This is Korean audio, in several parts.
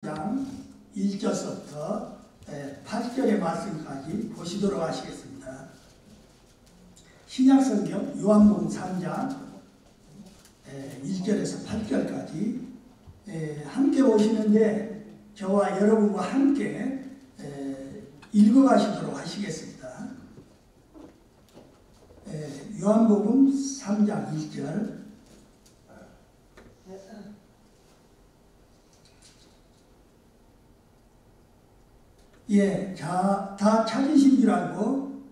장 1절서부터 8절의 말씀까지 보시도록 하시겠습니다. 신약성경 요한복음 3장 1절에서 8절까지 함께 보시는데 저와 여러분과 함께 읽어가시도록 하시겠습니다. 요한복음 3장 1절 다 찾으신 줄 알고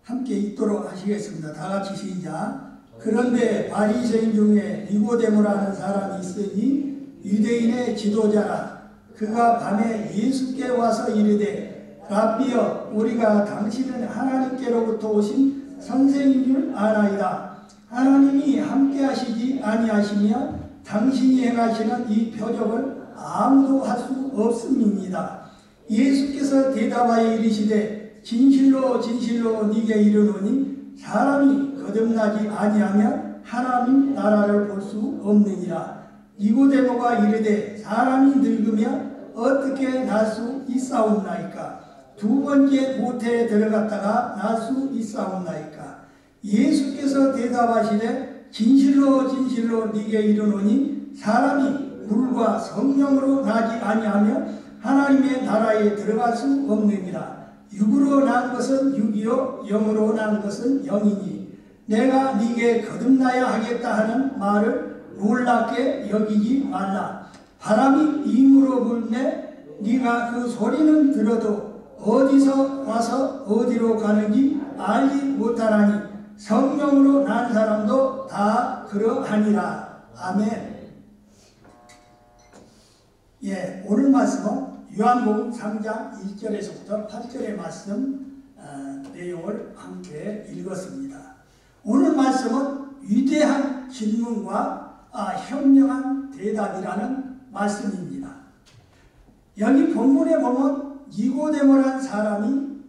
함께 읽도록 하시겠습니다. 다 같이 시작. 그런데 바리새인 중에 니고데모라는 사람이 있으니 유대인의 지도자라. 그가 밤에 예수께 와서 이르되 랍비여, 우리가 당신은 하나님께로부터 오신 선생인 줄 아나이다. 하나님이 함께 하시지 아니하시며 당신이 행하시는 이 표적을 아무도 할 수 없음입니다. 예수께서 대답하여 이르시되 진실로 진실로 네게 이르노니 사람이 거듭나지 아니하면 하나님 나라를 볼 수 없느니라. 니고데모가 이르되 사람이 늙으면 어떻게 날 수 있사옵나이까? 두 번째 모태에 들어갔다가 날 수 있사옵나이까? 예수께서 대답하시되 진실로 진실로 네게 이르노니 사람이 물과 성령으로 나지 아니하면 하나님의 나라에 들어갈 수 없느니라. 육으로 난 것은 육이요 영으로 난 것은 영이니 내가 네게 거듭나야 하겠다 하는 말을 놀랍게 여기지 말라. 바람이 임으로 불매 네가 그 소리는 들어도 어디서 와서 어디로 가는지 알지 못하나니 성령으로 난 사람도 다 그러하니라. 아멘. 오늘 말씀은 요한복음 3장 1절에서부터 8절의 말씀 내용을 함께 읽었습니다. 오늘 말씀은 위대한 질문과 현명한 대답이라는 말씀입니다. 여기 본문에 보면 니고데모라는 사람이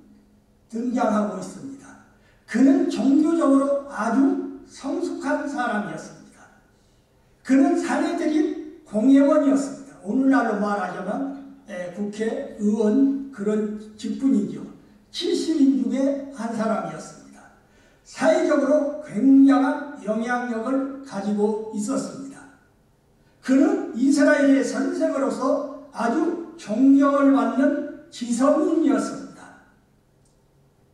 등장하고 있습니다. 그는 종교적으로 아주 성숙한 사람이었습니다. 그는 사내들인 공회원이었습니다. 오늘날로 말하자면 국회의원 그런 직분이죠. 70인 중에 한 사람이었습니다. 사회적으로 굉장한 영향력을 가지고 있었습니다. 그는 이스라엘의 선생으로서 아주 존경을 받는 지성인이었습니다.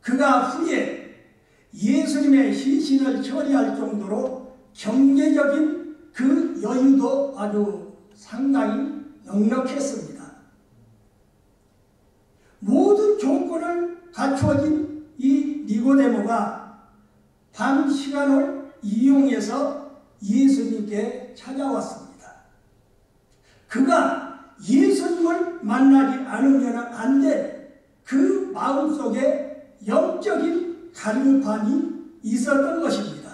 그가 후에 예수님의 시신을 처리할 정도로 경제적인 그 여유도 아주 상당히 넉넉했습니다. 모든 조건을 갖추어진 이 니고데모가 밤 시간을 이용해서 예수님께 찾아왔습니다. 그가 예수님을 만나지 않으면 안 될 그 마음속에 영적인 갈급함이 있었던 것입니다.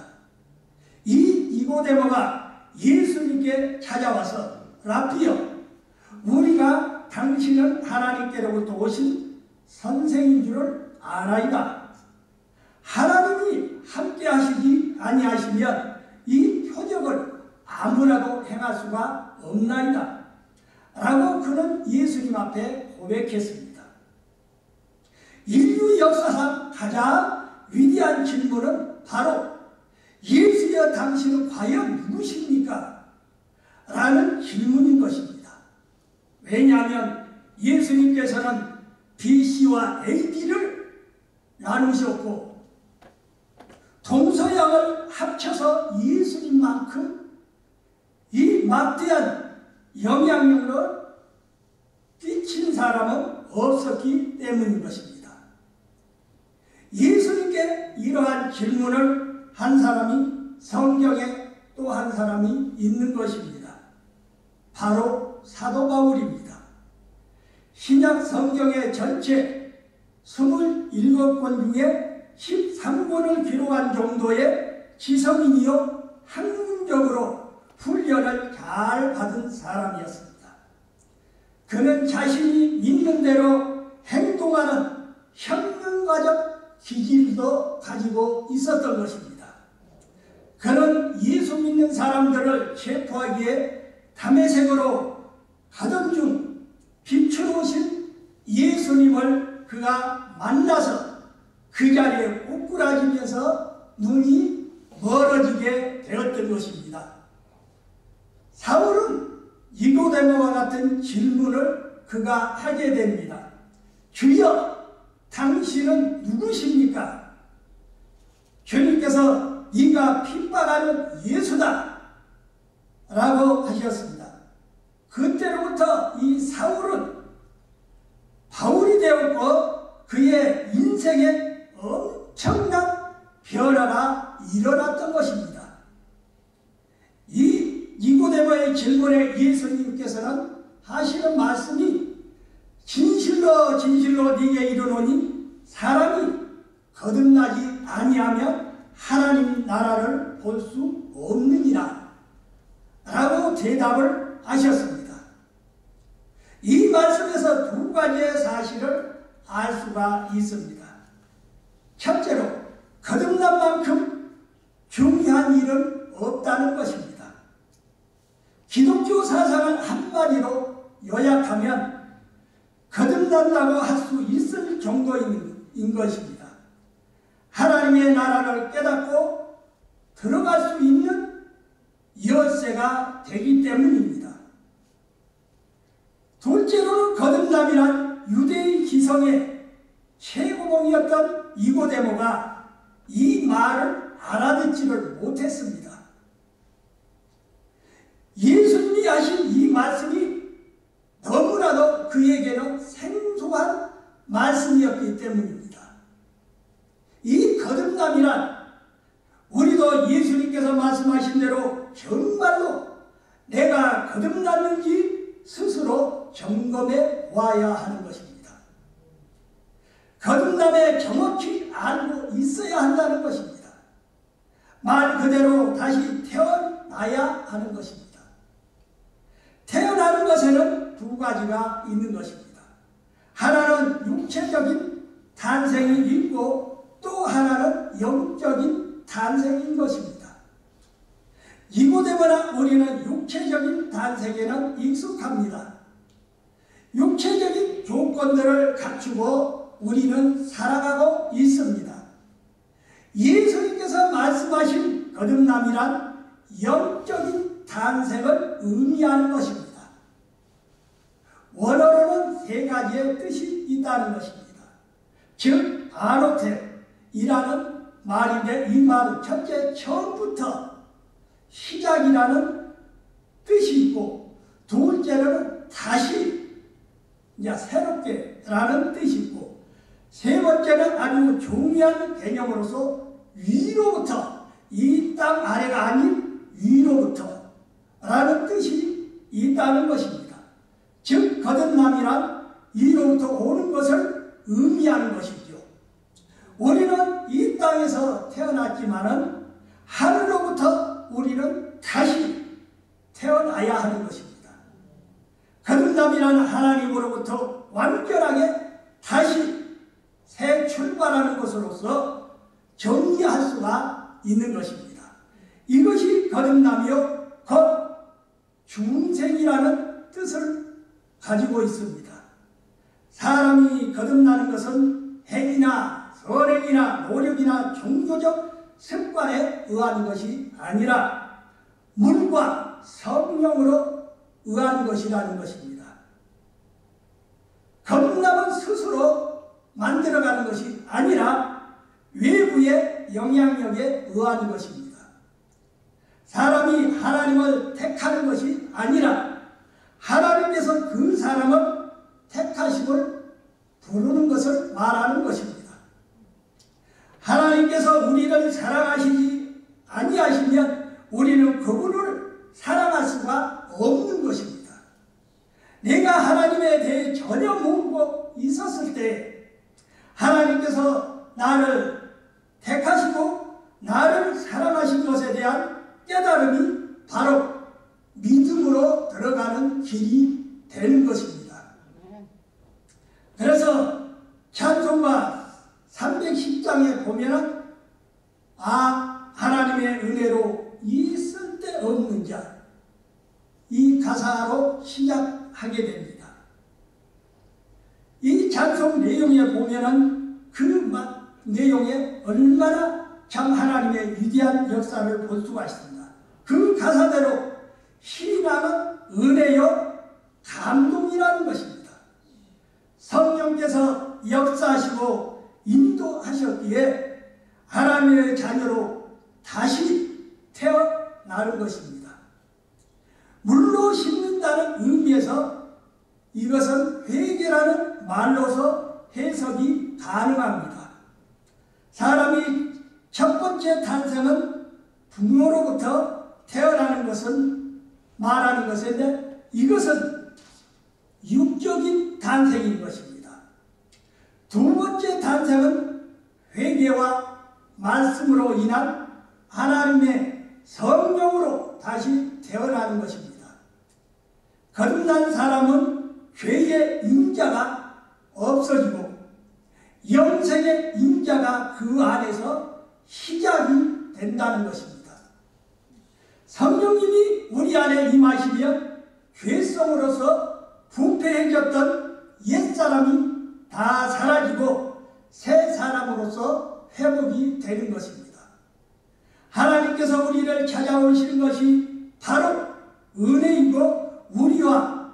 이 니고데모가 예수님께 찾아와서 랍비여, 우리가 당신은 하나님께로부터 오신 선생인 줄을 아나이다. 하나님이 함께 하시지 아니하시면 이 표적을 아무나도 행할 수가 없나이다. 라고 그는 예수님 앞에 고백했습니다. 인류 역사상 가장 위대한 질문은 바로 예수여, 당신은 과연 누구십니까? 라는 질문인 것입니다. 왜냐하면 예수님께서는 BC와 AD를 나누셨고 동서양을 합쳐서 예수님만큼 이 막대한 영향력을 끼친 사람은 없었기 때문인 것입니다. 예수님께 이러한 질문을 한 사람이 성경에 또 한 사람이 있는 것입니다. 바로 사도 바울입니다. 신약 성경의 전체 27권 중에 13권을 기록한 정도의 지성인이요 학문적으로 훈련을 잘 받은 사람이었습니다. 그는 자신이 믿는 대로 행동하는 현명가적 기질도 가지고 있었던 것입니다. 그는 예수 믿는 사람들을 체포하기에 담에색으로 가던 중 예수님을 그가 만나서 그 자리에 꼬꾸라지면서 눈이 멀어지게 되었던 것입니다. 사울은 니고데모와 같은 질문을 그가 하게 됩니다. 주여, 당신은 누구십니까? 주님께서 네가 핍박하는 예수다 라고 하셨습니다. 그때로부터 이 사울은 바울이 되었고 그의 인생에 엄청난 변화가 일어났던 것입니다. 이 니고데모의 질문에 예수님께서는 하시는 말씀이 진실로 진실로 네게 이르노니 사람이 거듭나지 아니하면 하나님 나라를 볼 수 없느니라 라고 대답을 하셨습니다. 이 말씀에서 두 가지의 사실을 알 수가 있습니다. 첫째로 거듭난 만큼 중요한 일은 없다는 것입니다. 기독교 사상을 한마디로 요약하면 거듭난다고 할 수 있을 정도인 것입니다. 하나님의 나라를 깨닫고 들어갈 수 있는 열쇠가 되기 때문입니다. 둘째로는 거듭남이란 유대의 기성의 최고봉이었던 니고데모가 이 말을 알아듣지를 못했습니다. 예수님이 하신 이 말씀이 너무나도 그에게는 생소한 말씀이었기 때문입니다. 이 거듭남이란 우리도 예수님께서 말씀하신 대로 정말로 내가 거듭났는지 스스로 점검해 와야 하는 것입니다. 거듭남에 정확히 알고 있어야 한다는 것입니다. 말 그대로 다시 태어나야 하는 것입니다. 태어나는 것에는 두 가지가 있는 것입니다. 하나는 육체적인 탄생이 있고 또 하나는 영적인 탄생인 것입니다. 니고데모나 우리는 육체적인 탄생에는 익숙합니다. 육체적인 조건들을 갖추고 우리는 살아가고 있습니다. 예수님께서 말씀하신 거듭남이란 영적인 탄생을 의미하는 것입니다. 원어로는 세 가지의 뜻이 있다는 것입니다. 즉 아노텔이라는 말인데 이 말은 첫째 처음부터 시작이라는 뜻이 있고 둘째로는 다시 새롭게 라는 뜻이 있고 세 번째는 아주 중요한 개념으로서 위로부터 이 땅 아래가 아닌 위로부터 라는 뜻이 있다는 것입니다. 즉 거듭남이란 위로부터 오는 것을 의미하는 것이죠. 우리는 이 땅에서 태어났지만은 하늘로부터 우리는 다시 태어나야 하는 것입니다. 거듭남이란 하나님으로부터 완전하게 다시 새 출발하는 것으로서 정리할 수가 있는 것입니다. 이것이 거듭남이요 곧 중생이라는 뜻을 가지고 있습니다. 사람이 거듭나는 것은 행위나 선행이나 노력이나 종교적 습관에 의한 것이 아니라 물과 성령으로 의한 것이라는 것입니다. 거듭남은 스스로 만들어가는 것이 아니라 외부의 영향력에 의한 것입니다. 사람이 하나님을 택하는 것이 아니라 하나님께서 그 사람을 택하심을 부르는 것을 말하는 것입니다. 하나님께서 우리를 사랑하시지 아니하시면 우리는 그분을 사랑할 수가 없는 것입니다. 내가 하나님에 대해 전혀 모르고 있었을 때 하나님께서 나를 택하시고 나를 사랑하신 것에 대한 깨달음이 바로 믿음으로 들어가는 길이 되는 것입니다. 그래서 찬송가 310장에 보면은 하나님의 은혜로 이 쓸데없는 자, 이 가사로 시작하게 됩니다. 이 찬송가 성경에 보면은 그 내용에 얼마나 참 하나님의 위대한 역사를 볼 수가 있습니다. 그 가사대로 신앙은 은혜요 감동이라는 것입니다. 성령께서 역사하시고 인도하셨기에 하나님의 자녀로 다시 태어나는 것입니다. 물로 심는다는 의미에서 이것은 회개라는 말로서 해석이 가능합니다. 사람이 첫 번째 탄생은 부모로부터 태어나는 것은 말하는 것인데 이것은 육적인 탄생인 것입니다. 두 번째 탄생은 회개와 말씀으로 인한 하나님의 성령으로 다시 태어나는 것입니다. 거듭난 사람은 죄의 인자가 없어지고 영생의 인자가 그 안에서 시작이 된다는 것입니다. 성령님이 우리 안에 임하시면 죄성으로서 부패해졌던 옛사람이 다 사라지고 새 사람으로서 회복이 되는 것입니다. 하나님께서 우리를 찾아오시는 것이 바로 은혜이고 우리가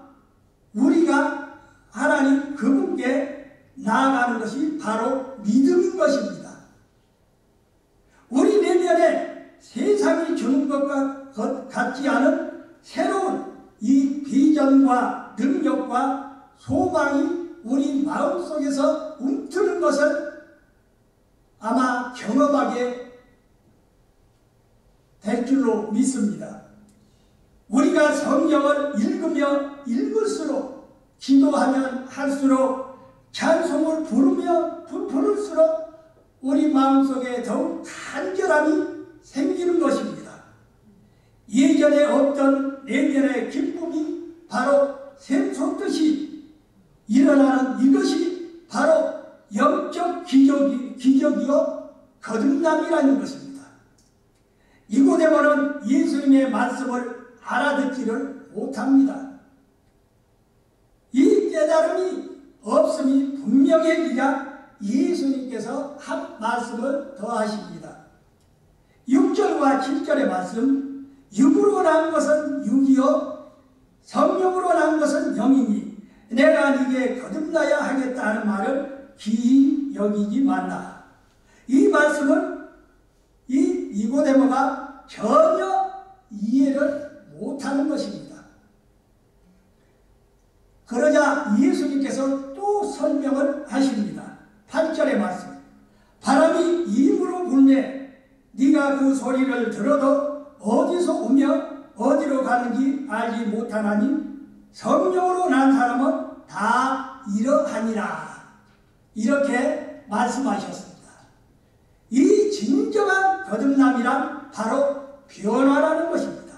하나님 그분께 나아가는 것이 바로 믿음인 것입니다. 우리 내면에 세상이 주는 것과 같지 않은 새로운 이 비전과 능력과 소망이 우리 마음속에서 움트는 것을 아마 경험하게 될 줄로 믿습니다. 우리가 성경을 읽으며 읽을수록 기도하면 할수록 찬송을 부를수록 우리 마음속에 더욱 간절함이 생기는 것입니다. 예전에 없던 내면의 기쁨이 바로 샘솟듯이 일어나는 이것이 바로 영적 기적이요 거듭남이라는 것입니다. 이고데모는 예수님의 말씀을 알아듣지를 못합니다. 이 깨달음이 없음이 분명해지자 예수님께서 한 말씀을 더하십니다. 6절과 7절의 말씀, 육으로 난 것은 육이요 성령으로 난 것은 영이니 내가 네게 거듭나야 하겠다 하는 말을 기이 여기지 말라. 이 말씀은 이고데모가 전혀 이해를 못하는 것입니다. 그러자 예수님께서 또 설명을 하십니다. 8절의 말씀, 바람이 입으로 불매 네가 그 소리를 들어도 어디서 오며 어디로 가는지 알지 못하나니 성령으로 난 사람은 다 이러하니라. 이렇게 말씀하셨습니다. 이 진정한 거듭남이란 바로 변화라는 것입니다.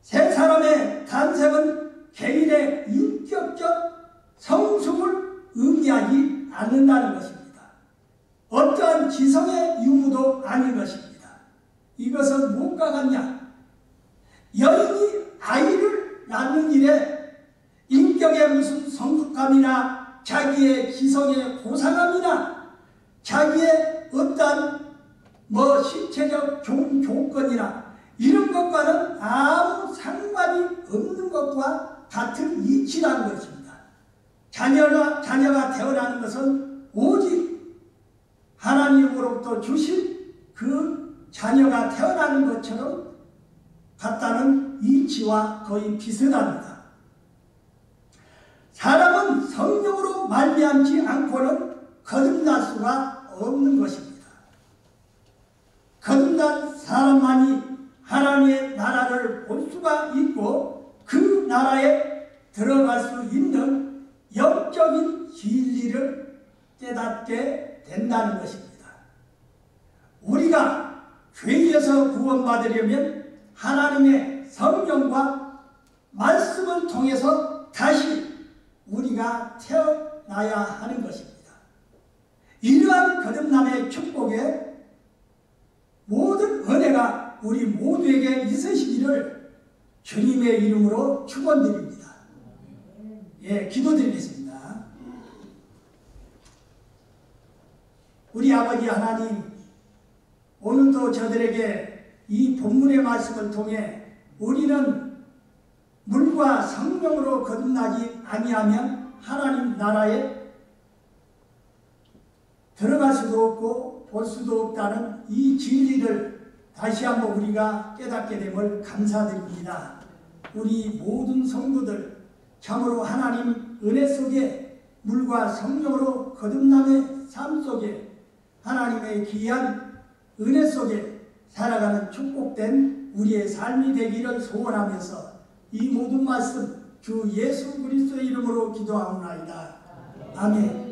새 사람의 탄생은 개인의 인격적 성숙을 의미하지 않는다는 것입니다. 어떠한 지성의 유무도 아닌 것입니다. 이것은 무엇과 같냐? 여인이 아이를 낳는 일에 인격의 무슨 성숙함이나 자기의 지성의 고상함이나 자기의 어떠한 신체적 조건이나 이런 것과는 아무 상관이 없는 것과 같은 이치라는 것입니다. 자녀가 태어나는 것은 오직 하나님으로부터 주신 그 자녀가 태어나는 것처럼 같다는 이치와 거의 비슷합니다. 사람은 성령으로 말미암지 않고는 거듭날 수가 없는 것입니다. 거듭난 사람만이 하나님의 나라를 볼 수가 있고 그 나라에 들어갈 수 있는 영적인 진리를 깨닫게 된다는 것입니다. 우리가 죄에서 구원받으려면 하나님의 성령과 말씀을 통해서 다시 우리가 태어나야 하는 것입니다. 이러한 거듭남의 축복에 모든 은혜가 우리 모두에게 있으시기를 주님의 이름으로 축원드립니다. 예, 기도드리겠습니다. 우리 아버지 하나님, 오늘도 저들에게 이 본문의 말씀을 통해 우리는 물과 성령으로 거듭나지 아니하면 하나님 나라에 들어갈 수도 없고 볼 수도 없다는 이 진리를 다시 한번 우리가 깨닫게 됨을 감사드립니다. 우리 모든 성도들 참으로 하나님 은혜 속에 물과 성령으로 거듭남의 삶 속에 하나님의 귀한 은혜 속에 살아가는 축복된 우리의 삶이 되기를 소원하면서 이 모든 말씀 주 예수 그리스도의 이름으로 기도하옵나이다. 아멘.